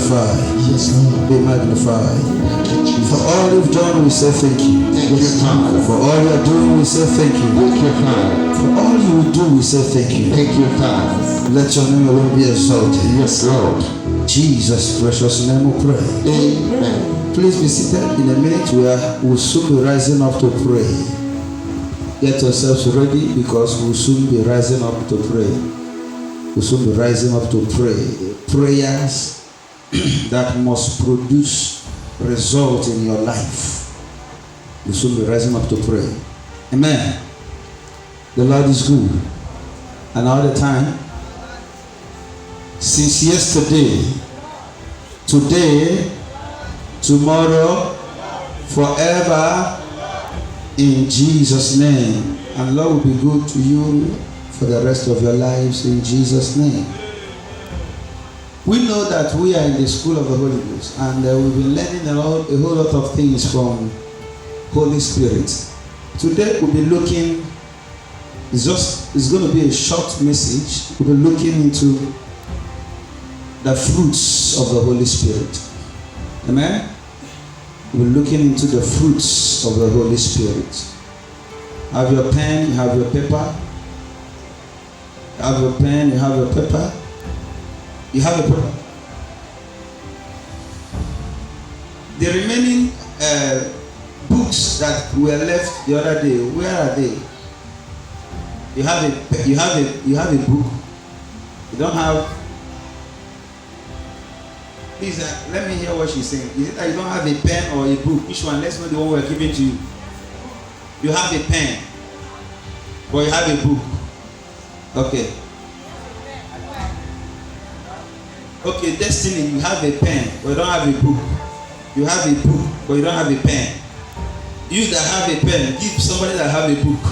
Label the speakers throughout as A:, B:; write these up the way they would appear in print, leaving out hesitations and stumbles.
A: magnified.
B: Yes, Lord.
A: Be magnified. For all you've done, we say thank you.
B: Thank you, Father.
A: For all you are doing, we say thank you.
B: Thank you, Father.
A: For all you will do, we say thank you.
B: Thank you, Father.
A: Let your name alone be exalted.
B: Yes, Lord.
A: Jesus' precious name we pray.
B: Amen.
A: Please be seated. In a minute, we'll soon be rising up to pray. Get yourselves ready because we'll soon be rising up to pray. We'll soon be rising up to pray. Prayers that must produce result in your life. We'll soon be rising up to pray. Amen. The Lord is good. And all the time, since yesterday, today, tomorrow, forever, in Jesus' name. And Lord will be good to you for the rest of your lives in Jesus' name. We know that we are in the school of the Holy Ghost, and we've been learning a whole lot of things from Holy Spirit. Today we'll be looking, it's going to be a short message. We'll be looking into the fruits of the Holy Spirit. Amen? We're looking into the fruits of the Holy Spirit. Have your pen, you have your paper. Have your pen, you have your paper. You have a paper. The remaining books that were left the other day, where are they? You have a book. You don't have. Please, let me hear what she's saying. Is it that you don't have a pen or a book? Which one? Let's know the one we're giving to you. You have a pen, but you have a book. Okay. Okay, Destiny, you have a pen, but you don't have a book. You have a book, but you don't have a pen. You that have a pen, give somebody that have a book.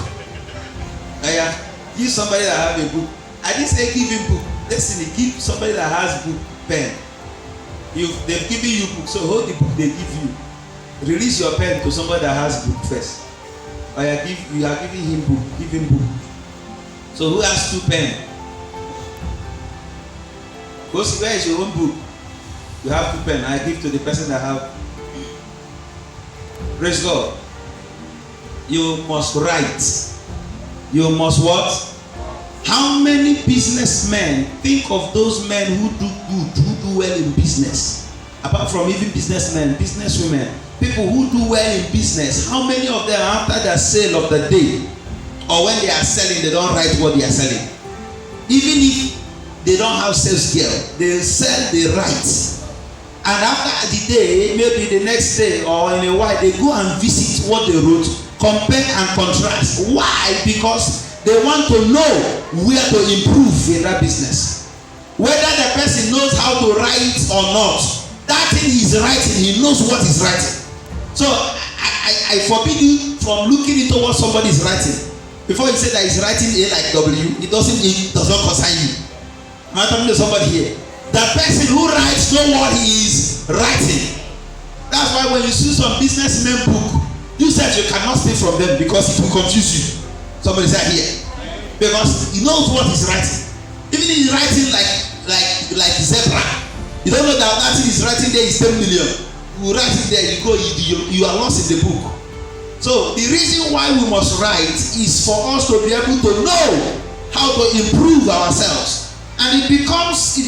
A: Give somebody that have a book. I didn't say give him book. Destiny, give somebody that has book, pen. They've given you book, so hold the book they give you. Release your pen to somebody that has book first. You are giving him book, give him book. So who has two pen? Go see where is your own book. You have two pen. I give to the person that have. Praise God. You must write. You must what? How many businessmen think of those men who do good, who do well in business? Apart from even businessmen, businesswomen, people who do well in business, how many of them after the sale of the day or when they are selling, they don't write what they are selling? Even if they don't have sales girl, they sell, they write. And after the day, maybe the next day or in a while, they go and visit what they wrote, compare and contrast. Why? Because they want to know where to improve in that business. Whether the person knows how to write or not, that thing he's writing, he knows what he's writing. So I forbid you from looking into what somebody is writing. Before you say that he's writing A like W, it does not concern you. I'm talking to somebody here. The person who writes know what he is writing. That's why when you see some businessman book, you said you cannot steal from them because it will confuse you. Somebody said here. Because he knows what he's writing. Even if he's writing like zebra, you don't know that thing he's writing there is 10 million. You write it there, you are lost in the book. So the reason why we must write is for us to be able to know how to improve ourselves. And it becomes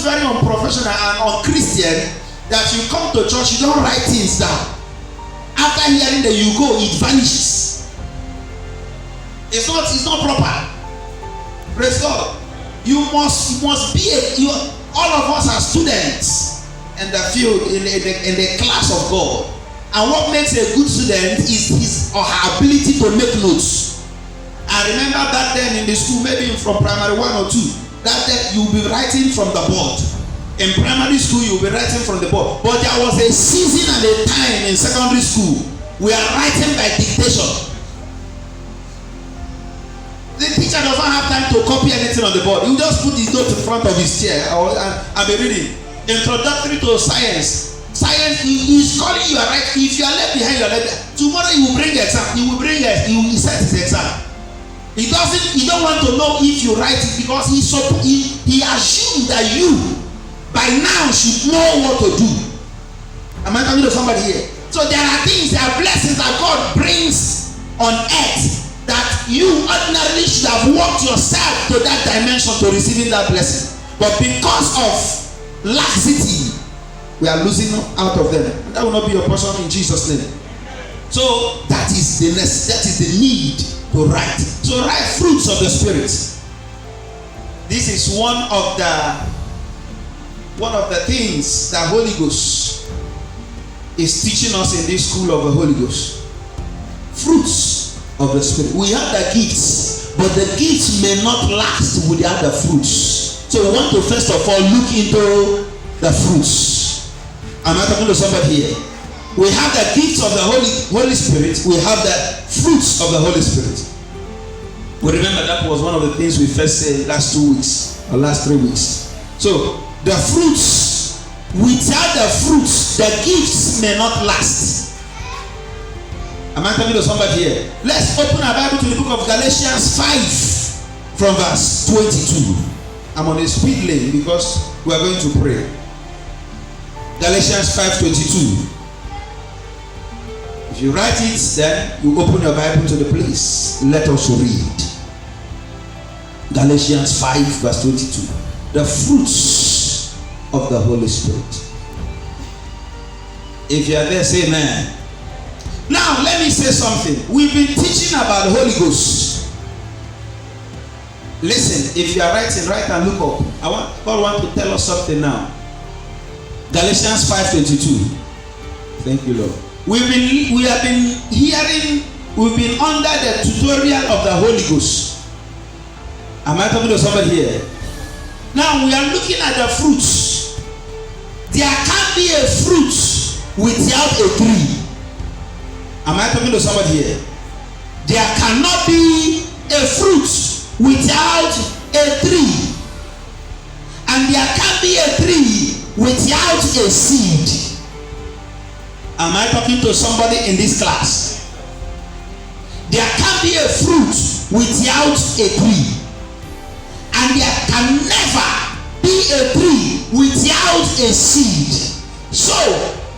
A: very unprofessional and unchristian that you come to church, you don't write things down. After hearing that you go, it vanishes. It's not proper. Praise God. You must be all of us are students in the field, in the class of God. And what makes a good student is his or her ability to make notes. I remember back then in the school, maybe from primary 1 or 2, that you'll be writing from the board. In primary school, you'll be writing from the board. But there was a season and a time in secondary school, we are writing by dictation. The teacher doesn't have time to copy anything on the board. You just put his note in front of his chair and be reading. Introductory to science. Science is calling you right. If you are left behind, you are left behind. Tomorrow he will bring exam. He will set his exam. He don't want to know if you write it because he assumed that you by now should know what to do. Am I talking to somebody here? So there are things, there are blessings that God brings on earth that you ordinarily should have walked yourself to that dimension to receiving that blessing. But because of laxity, we are losing out of them. And that will not be your portion in Jesus' name. So that is the need to write. So write fruits of the Spirit. This is one of the things that Holy Ghost is teaching us in this school of the Holy Ghost. Fruits of the Spirit. We have the gifts, but the gifts may not last without the fruits. So we want to first of all look into the fruits. Am I talking to somebody here? We have the gifts of the Holy Spirit. We have the fruits of the Holy Spirit. We remember that was one of the things we first said last 2 weeks or last 3 weeks. So the fruits, without the fruits, the gifts may not last. Am I talking to somebody here? Let's open our Bible to the book of Galatians 5 from verse 22. I'm on a speed lane because we are going to pray. Galatians 5:22. If you write it, then you open your Bible to the place. Let us read. Galatians 5 verse 22. The fruits of the Holy Spirit. If you are there, say amen. Now let me say something. We've been teaching about the Holy Ghost. Listen, if you are writing, write and look up. God wants to tell us something now. Galatians 5:22. Thank you, Lord. We have been hearing, we've been under the tutorial of the Holy Ghost. Am I talking to somebody here? Now we are looking at the fruits. There can't be a fruit without a tree. Am I talking to somebody here? There cannot be a fruit without a tree. And there can't be a tree without a seed. Am I talking to somebody in this class? There can't be a fruit without a tree. And there can never be a tree without a seed. So,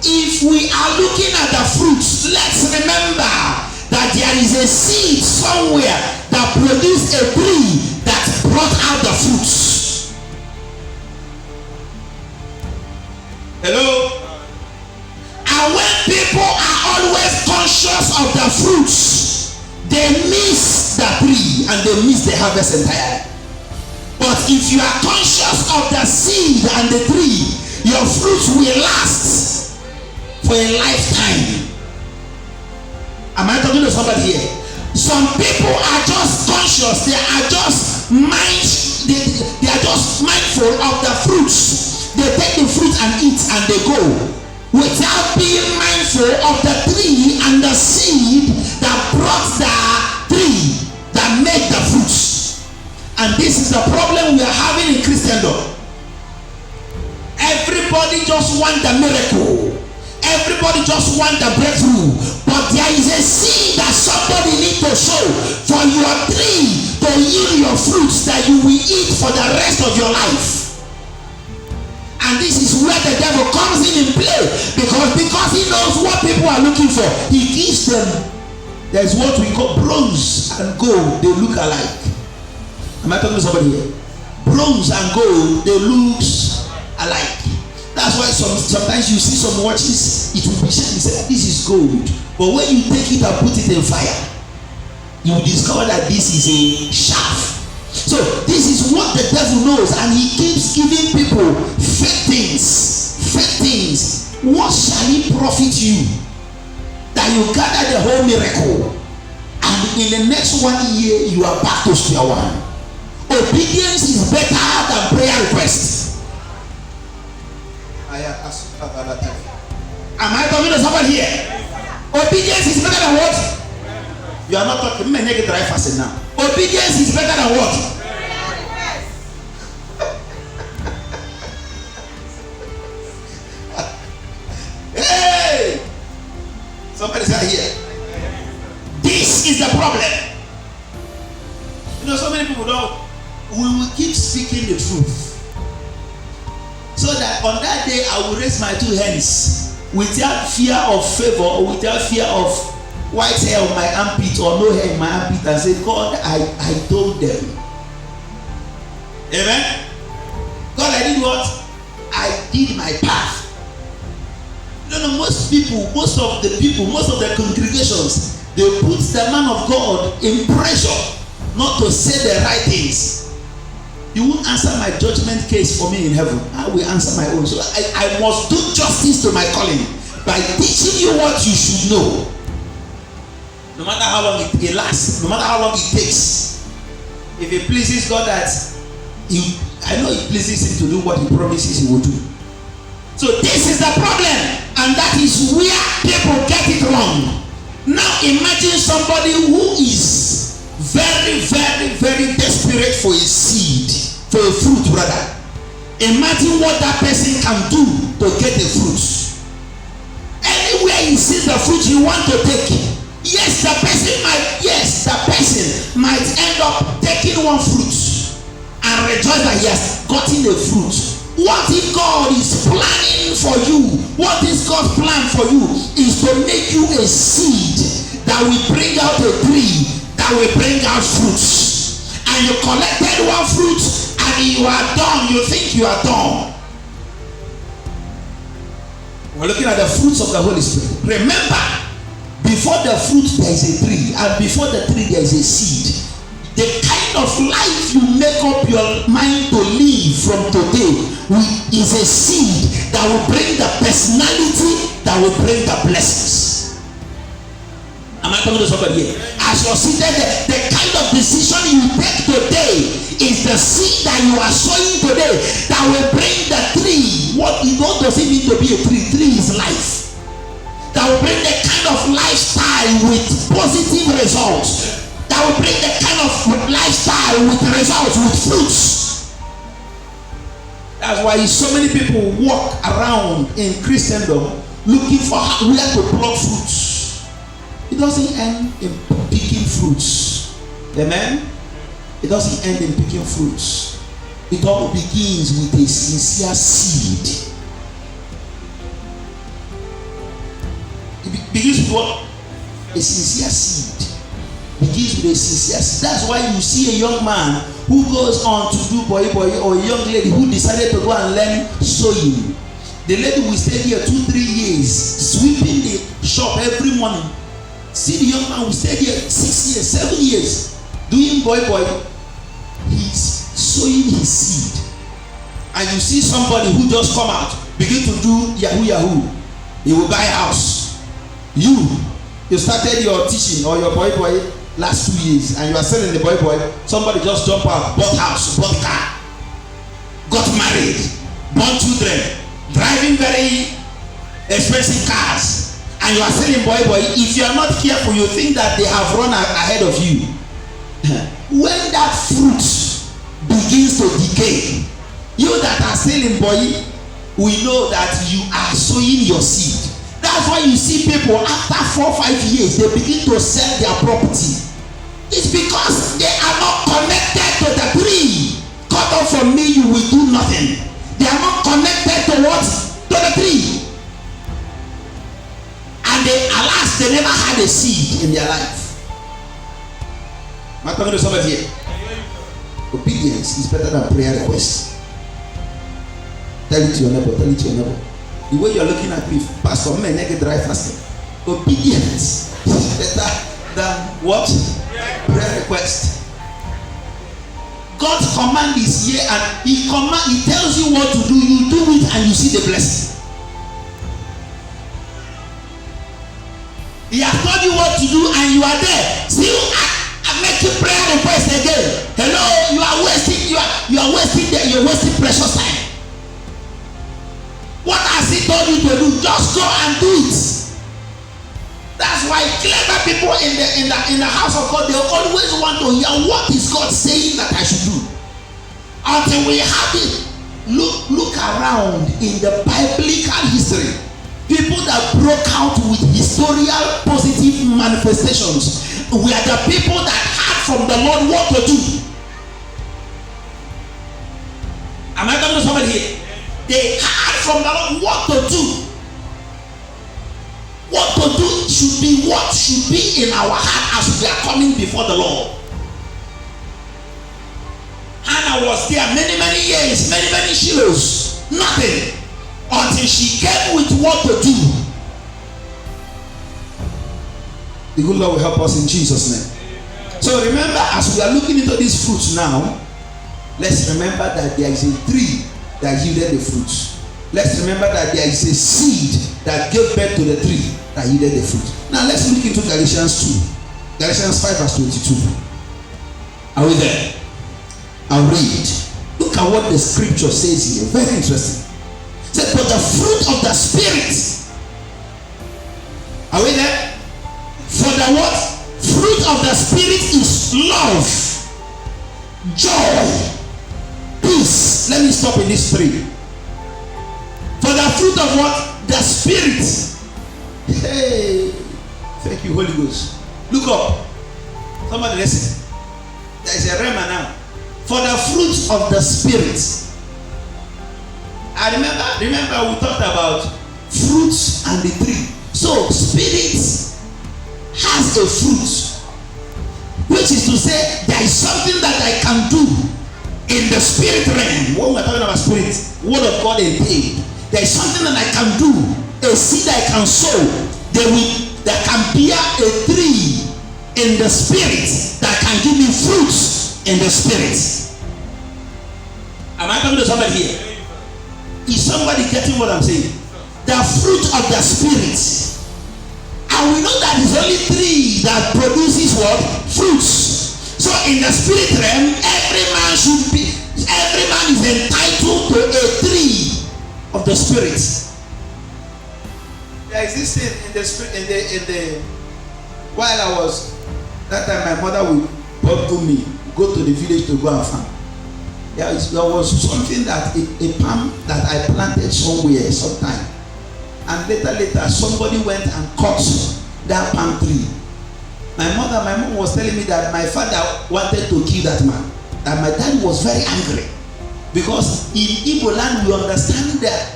A: if we are looking at the fruits, let's remember that there is a seed somewhere that produced a tree that brought out the fruits. Hello? And when people are always conscious of the fruits, they miss the tree and they miss the harvest entirely. But if you are conscious of the seed and the tree, your fruits will last for a lifetime. Am I talking to somebody here? Some people are just conscious. They are just they are just mindful of the fruits. They take the fruit and eat and they go, without being mindful of the tree and the seed that brought the tree that made the fruits. And this is the problem we are having in Christendom. Everybody just wants the miracle. Everybody just wants the breakthrough. But there is a seed that somebody needs to sow for your tree to yield your fruits that you will eat for the rest of your life. And this is where the devil comes in play. Because he knows what people are looking for. He gives them. There's what we call bronze and gold. They look alike. Am I talking to somebody here? Bronze and gold, they look alike. That's why sometimes you see some watches, it will be shiny. Say, this is gold. But when you take it and put it in fire, you will discover that this is a shaft. So this is what the devil knows, and he keeps giving people fake things. Fake things. What shall it profit you that you gather the whole miracle, and in the next 1 year you are back to square one? Obedience is better than prayer requests. Am I talking to somebody here? Obedience is better than what? You are not talking. Me make it dry fast now. Obedience is better than what? Hey! Somebody's not here. This is the problem. You know, so many people don't. We will keep speaking the truth. so that on that day I will raise my 2 hands without fear of favor or without fear of white hair on my armpit or no hair in my armpit and say, God, I told them. Amen. God, I did what? I did my part. Most of the congregations, they put the man of God in pressure not to say the right things. You won't answer my judgment case for me in heaven. I will answer my own. So I must do justice to my calling by teaching you what you should know. No matter how long it lasts, no matter how long it takes. If it pleases God I know it pleases him to do what he promises he will do. So this is the problem, and that is where people get it wrong. Now imagine somebody who is very, very, very desperate for a seed, for a fruit rather. Imagine what that person can do to get the fruit. Anywhere he sees the fruit he wants to take. Yes, the person might end up taking one fruit and rejoice that he has gotten a fruit. What if God is planning for you? What is God's plan for you? Is to make you a seed that will bring out a tree that will bring out fruits. And you collected one fruit and you are done. You think you are done. We're looking at the fruits of the Holy Spirit. Remember, before the fruit there is a tree, and before the tree there is a seed. The kind of life you make up your mind to live from today is a seed that will bring the personality that will bring the blessings. Am I talking to somebody here? As you're seated there, the kind of decision you take today is the seed that you are sowing today that will bring the tree. What does it mean to be a tree? Tree is life. That will bring the kind of lifestyle with positive results. That will bring the kind of lifestyle with results, with fruits. That's why so many people walk around in Christendom looking for where to pluck fruits. It doesn't end in picking fruits. Amen? It doesn't end in picking fruits. It all begins with a sincere seed. It begins with what? A sincere seed. Begins with a sincere seed. That's why you see a young man who goes on to do boy, or a young lady who decided to go and learn sewing. The lady will stay here 2-3 years, sweeping the shop every morning. See the young man will stay here 6 years, 7 years, doing boy. He's sowing his seed. And you see somebody who just come out, begin to do yahoo. He will buy a house. You started your teaching or your boy last 2 years, and you are selling the boy. Somebody just jump out, bought house, bought car, got married, born children, driving very expensive cars, and you are selling boy. If you are not careful, you think that they have run ahead of you. When that fruit begins to decay, you that are selling boy, we know that you are sowing your seed. That's why you see people after 4-5 years, they begin to sell their property. It's because they are not connected to the tree. Cut off from me, you will do nothing. They are not connected to what? To the tree. And alas, they never had a seed in their life. Am I talking to somebody here? Obedience is better than prayer request. Tell it to your neighbor. The way you are looking at me, Pastor, may I get dry fasting. Obedience is better than what? Prayer request. God's command is here, and He tells you what to do. You do it, and you see the blessing. He has told you what to do, and you are there. Still, I make you prayer request again. Hello, you are wasting precious time. What has He told you to do? Just go and do it. That's why clever people in the house of God, they always want to hear what is God saying that I should do. Until we have it. Look around in the biblical history. People that broke out with historical positive manifestations were the people that had from the Lord what to do. Am I talking to somebody here? they heard from the Lord what to do. What to do should be what should be in our heart as we are coming before the Lord. Hannah was there many years, many Shilohs, nothing, until she came with what to do. The good Lord will help us in Jesus' name. So remember, as we are looking into these fruits now, let's remember that there is a tree that yielded the fruit. Let's remember that there is a seed that gave birth to the tree that yielded the fruit. Now let's look into Galatians 2. Galatians 5 verse 22. Are we there? I'll read. Look at what the scripture says here. Very interesting. It says, but the fruit of the Spirit. Are we there? For the what? Fruit of the Spirit is love, joy, peace. Let me stop in this 3. For the fruit of what? The Spirit. Hey, thank you, Holy Ghost. Look up. Somebody listen. There is a rhema now. For the fruit of the Spirit. I remember we talked about fruits and the tree. So Spirit has a fruit, which is to say there is something that I can do in the spirit realm. When we're talking about spirit, word of God entailed. There is something that I can do, a seed I can sow. There can bear a tree in the spirit that can give me fruits in the spirit. Am I talking to somebody here? Is somebody getting what I'm saying? The fruit of the spirit. And we know that it's only tree that produces what? Fruits. So in the spirit realm, every man is entitled to a tree of the spirit. There is this thing in the spirit, while I was, that time my mother would go to the village to go and farm. There was something that a palm that I planted somewhere sometime, and later somebody went and cut that palm tree. My mom was telling me that my father wanted to kill that man, that my dad was very angry, because in Igbo land we understand that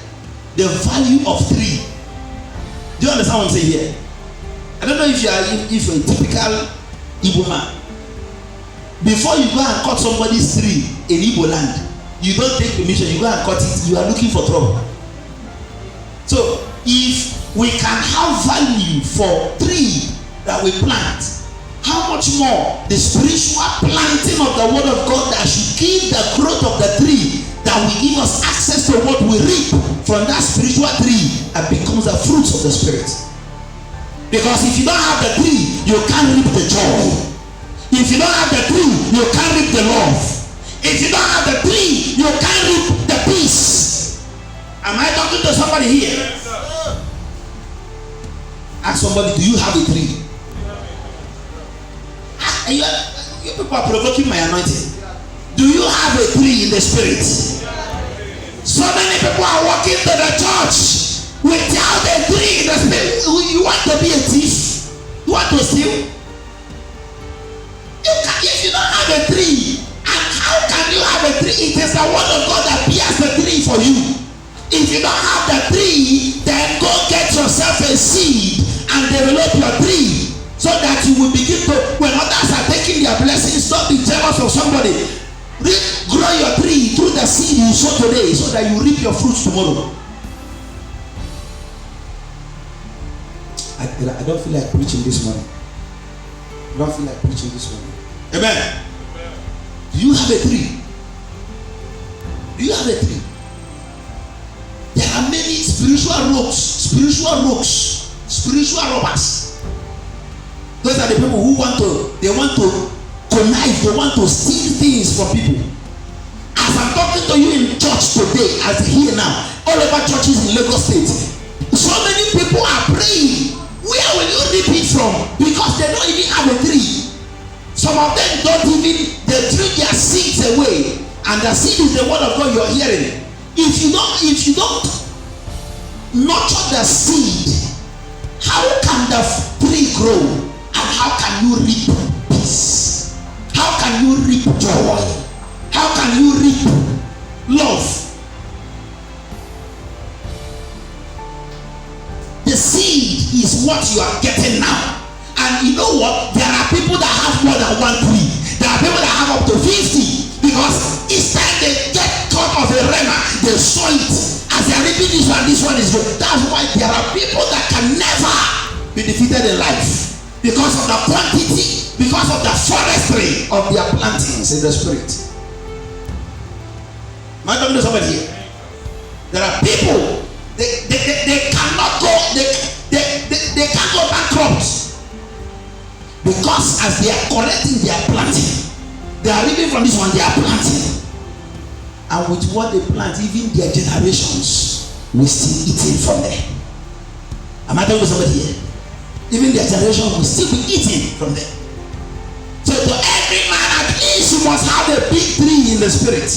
A: the value of tree. Do you understand what I'm saying here? I don't know if you're a typical Igbo man. Before you go and cut somebody's tree in Igbo land, you don't take permission, you go and cut it, you are looking for trouble. So if we can have value for tree that we plant, how much more the spiritual planting of the word of God that should give the growth of the tree, that will give us access to what we reap from that spiritual tree that becomes the fruits of the spirit. Because if you don't have the tree, you can't reap the joy. If you don't have the tree, you can't reap the love. If you don't have the tree, you can't reap the peace. Am I talking to somebody here? Ask somebody, do you have a tree? You people are provoking my anointing. Do you have a tree in the spirit? So many people are walking to the church without a tree in the spirit. You want to be a thief? You want to steal? If you don't have a tree, and how can you have a tree? It is the word of God that bears the tree for you. If you don't have the tree, then go get yourself a seed and develop your tree, so that you will begin to, when others are taking their blessings, don't be jealous of somebody. Grow your tree through the seed you sow today, so that you reap your fruits tomorrow. I don't feel like preaching this morning. I don't feel like preaching this morning. Amen. Do you have a tree? Do you have a tree? There are many spiritual robbers. Those are the people who want to connive, they want to steal things from people. As I'm talking to you in church today, as here now, all over churches in Lagos State, so many people are praying. Where will you reap it from? Because they don't even have a tree. Some of them they threw their seeds away, and the seed is the word of God you're hearing. If you don't nurture the seed, how can the tree grow? And how can you reap peace? How can you reap joy? How can you reap love? what you are getting now. And you know what? There are people that have more than one tree. There are people that have up to 50. Because each time they get cut of a rema, they saw it. As they are reaping this one is good. That's why there are people that can never be defeated in life. Because of the quantity, because of the forestry of their plantings in the spirit. Am I talking to somebody here? There are people, they cannot go, they can't go bankrupt. Because as they are collecting, they are planting. They are reaping from this one, they are planting. And with what they plant, even their generations will still eating from there. Am I talking to somebody here? Even their generation will still be eating from there. So to every man, at least you must have a big tree in the spirit.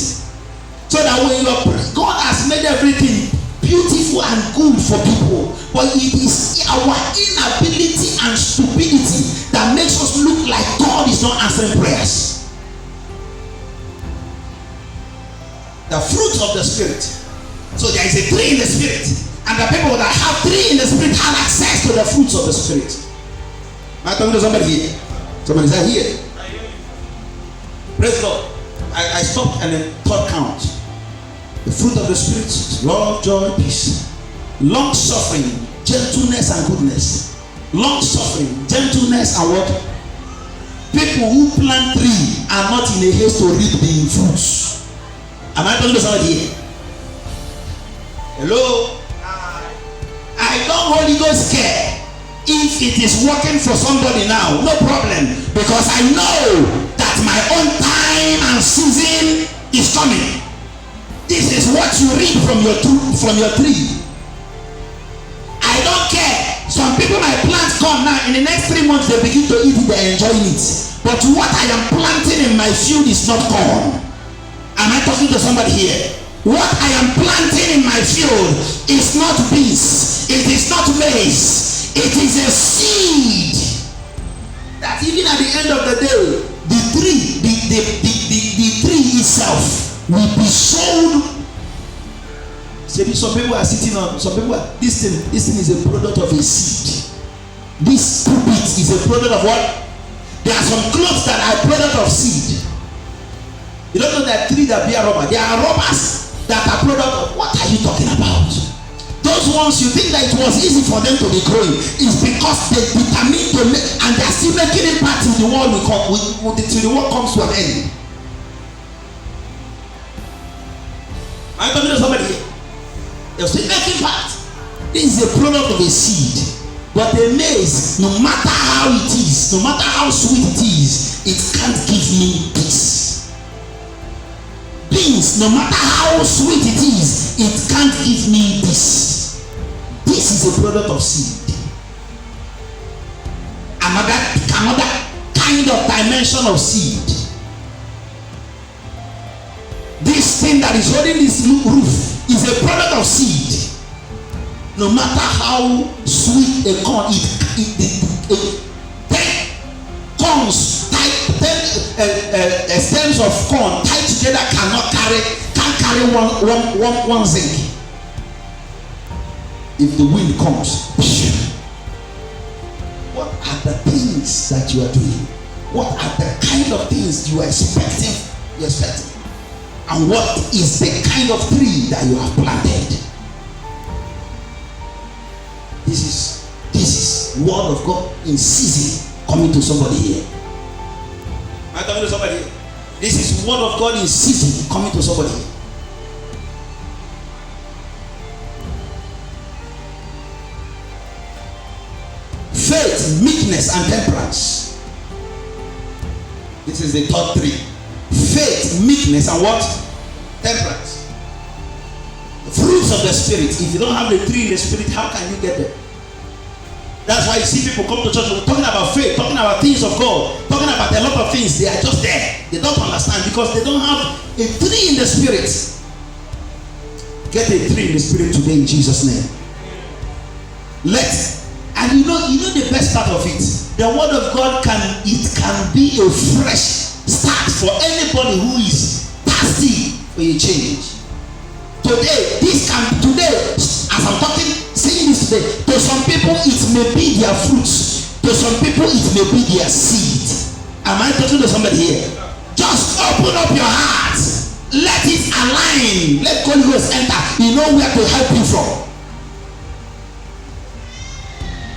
A: So that when you are praying, God has made everything beautiful and good for people. But it is our inability and stupidity that makes us look like God is not answering prayers. The fruit of the spirit. So there is a tree in the spirit. And the people that have tree in the spirit have access to the fruits of the spirit. Am I talking to somebody here? Somebody said here. Praise God. I stopped and then third count. The fruit of the spirit is love, joy, peace, long suffering, gentleness and goodness. Long suffering, gentleness and what? People who plant tree are not in a haste to reap the fruits. Am I talking to somebody here? Hello? I don't Holy Ghost care if it is working for somebody now. No problem. Because I know that my own time and season is coming. This is what you reap from your tree. I don't care. Some people might plant corn now. In the next 3 months they begin to eat it, they're enjoying it. But what I am planting in my field is not corn. Am I talking to somebody here? What I am planting in my field is not beans. It is not maize. It is a seed. That even at the end of the day, the tree itself will be sold. Some people are sitting on, some people are, this thing is a product of a seed. This pulpit is a product of what? There are some clothes that are a product of seed. You don't know that tree that bear rubber. There are rubbers that are product of, what are you talking about? Those ones you think that it was easy for them to be growing is because they determined to make, and they are still making impact till the world till the world comes to an end. I'm talking to somebody here. They're still making impact. This is a product of a seed. But the maize, no matter how it is, no matter how sweet it is, it can't give me peace. Beans, no matter how sweet it is, it can't give me this. This is a product of seed. Another kind of dimension of seed. This thing that is holding this roof is a product of seed. No matter how sweet a corn, stems of corn tied together can't carry one zinc. If the wind comes, what are the things that you are doing? What are the kind of things you are expecting? And what is the kind of tree that you have planted? This is word of God in season coming to somebody here. Am I talking to somebody here? This is word of God in season coming to somebody here. Faith, meekness, and temperance. This is the top three. Faith, meekness, and what? Temperance. The fruits of the spirit. If you don't have the three in the spirit, how can you get them? That's why you see people come to church talking about faith, talking about things of God, talking about a lot of things. They are just there. They don't understand because they don't have a three in the spirit. Get a three in the spirit today in Jesus' name. And you know the best part of it. The word of God can be a fresh start for anybody who is thirsty for a change. Today, as I'm talking, saying this today. To some people, it may be their fruits. To some people, it may be their seed. Am I talking to somebody here? Just open up your heart. Let it align. Let Holy Ghost enter. You know where to help you from.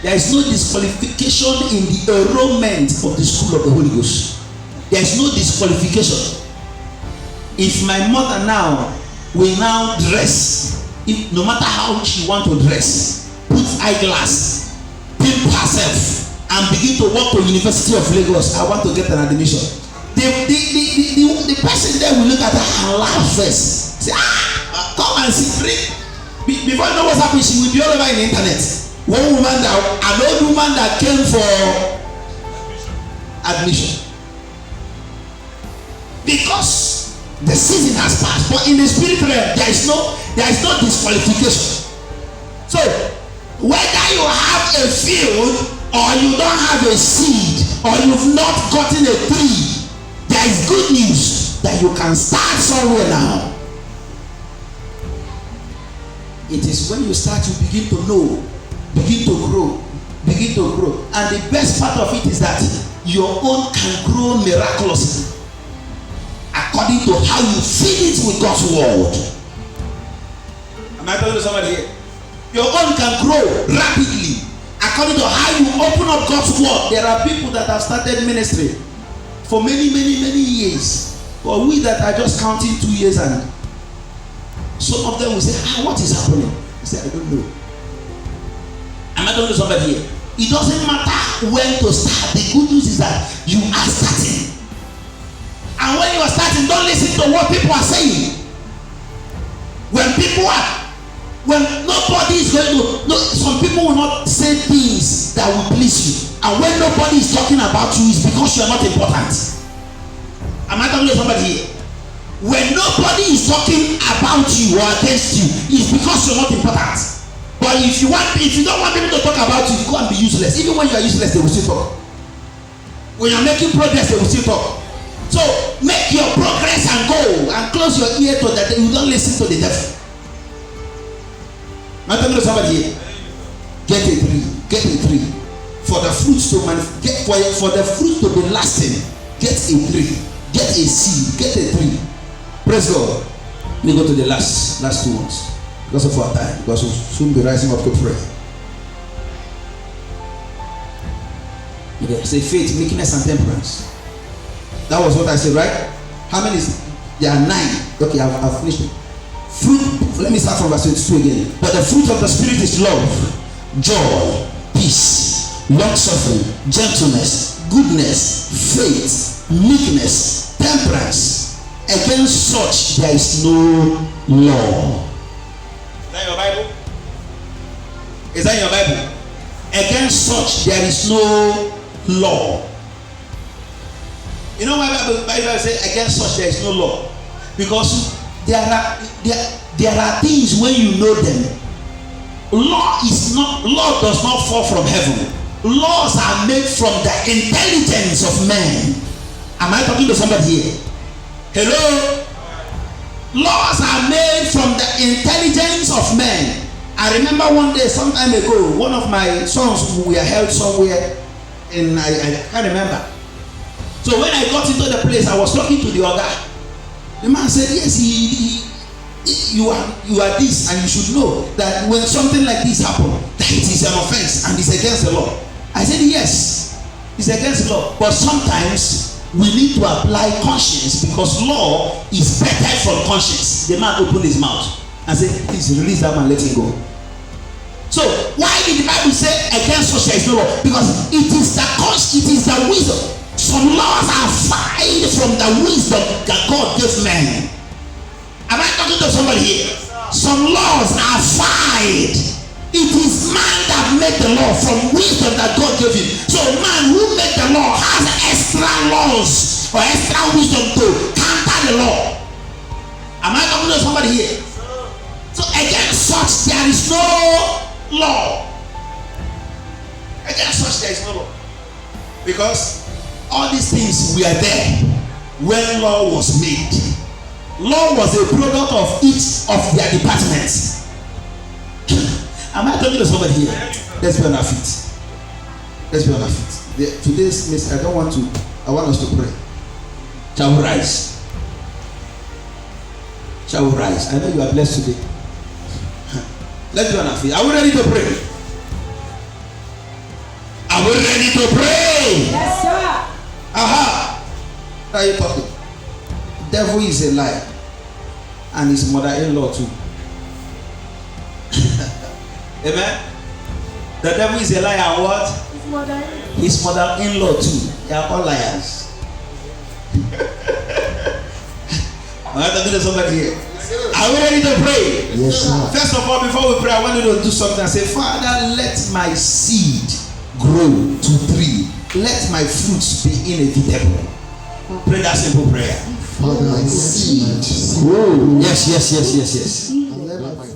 A: There is no disqualification in the enrollment of the school of the Holy Ghost. There is no disqualification. If my mother now will now dress, if no matter how she want to dress, put eyeglass, pimp herself, and begin to walk to University of Lagos, I want to get an admission. The person there will look at her and laugh first. Say, come and see. Before you know what's happening, she will be all over in the internet. An old woman that came for admission. Because the season has passed. But in the spirit realm, there is no disqualification. So whether you have a field or you don't have a seed or you've not gotten a tree, there is good news that you can start somewhere now. It is when you start, you begin to know, begin to grow. And the best part of it is that your own can grow miraculously according to how you feed it with God's word. Am I talking to somebody here? Your own can grow rapidly according to how you open up God's word. There are people that have started ministry for many years, but we that are just counting 2 years, and some of them will say, what is happening? I say, I don't know. Am I talking to somebody here? It doesn't matter when to start. The good news is that you are starting. And when you are starting, don't listen to what people are saying. When nobody is going to, some people will not say things that will please you. And when nobody is talking about you, it's because you are not important. Am I talking to somebody here? When nobody is talking about you or against you, it's because you're not important. But if you don't want people to talk about you, go and be useless. Even when you are useless, they will still talk. When you are making progress, they will still talk. So make your progress and go, and close your ear to that. You don't listen to the devil. I'm talking to somebody here. Get a tree. For the fruits to for the fruit to be lasting, get a tree, get a seed, get a tree. Praise God. Let me go to the last 2 ones because of our time, because we'll soon be rising up to pray. Okay, say faith, meekness, and temperance. That was what I said, right? How many is there? Are 9. Okay, I've finished it. Fruit, let me start from verse 22 again. But the fruit of the Spirit is love, joy, peace, long-suffering, gentleness, goodness, faith, meekness, temperance. Against such there is no law. Is that your Bible? Is that your Bible? Against such there is no law. You know why the Bible says against such there is no law? Because there are things when you know them. Law does not fall from heaven. Laws are made from the intelligence of men. Am I talking to somebody here? Hello? Laws are made from the intelligence of men. I remember one day, some time ago, one of my sons were held somewhere, and I can't remember. So when I got into the place, I was talking to the other. The man said, yes, you are this, and you should know that when something like this happens, that it is an offense and it's against the law. I said, yes, it's against the law. But sometimes we need to apply conscience, because law is better from conscience. The man opened his mouth and said, please release that man, let him go. So why did the Bible say against such there is no law? Because it is the wisdom. Some laws are fired from the wisdom that God gave man. Am I talking to somebody here? Some laws are fired. It is man that made the law from wisdom that God gave him. So man who made the law has extra laws or extra wisdom to counter the law. Am I talking to somebody here? So against such there is no law. Against such there is no law. Because all these things were there when law was made. Law was a product of each of their departments. Am I talking to somebody here? Let's be on our feet. Let's be on our feet. Today's message, I want us to pray. Shall we rise? Shall we rise? I know you are blessed today. Let's be on our feet. Are we ready to pray? Are we ready to pray?
C: Yes, sir.
A: Aha! Now you talking. Devil is a liar. And his mother-in-law too. Amen. The devil is a liar and what? His mother-in-law too. They are all liars. Am I talking to somebody here? Are we ready to pray?
B: Yes, sir.
A: First of all, before we pray, I want you to do something and say, Father, let my seed grow to tree. Let my fruits be inevitable. Pray that simple prayer.
B: Father, my seed grow.
A: Yes.
B: And let my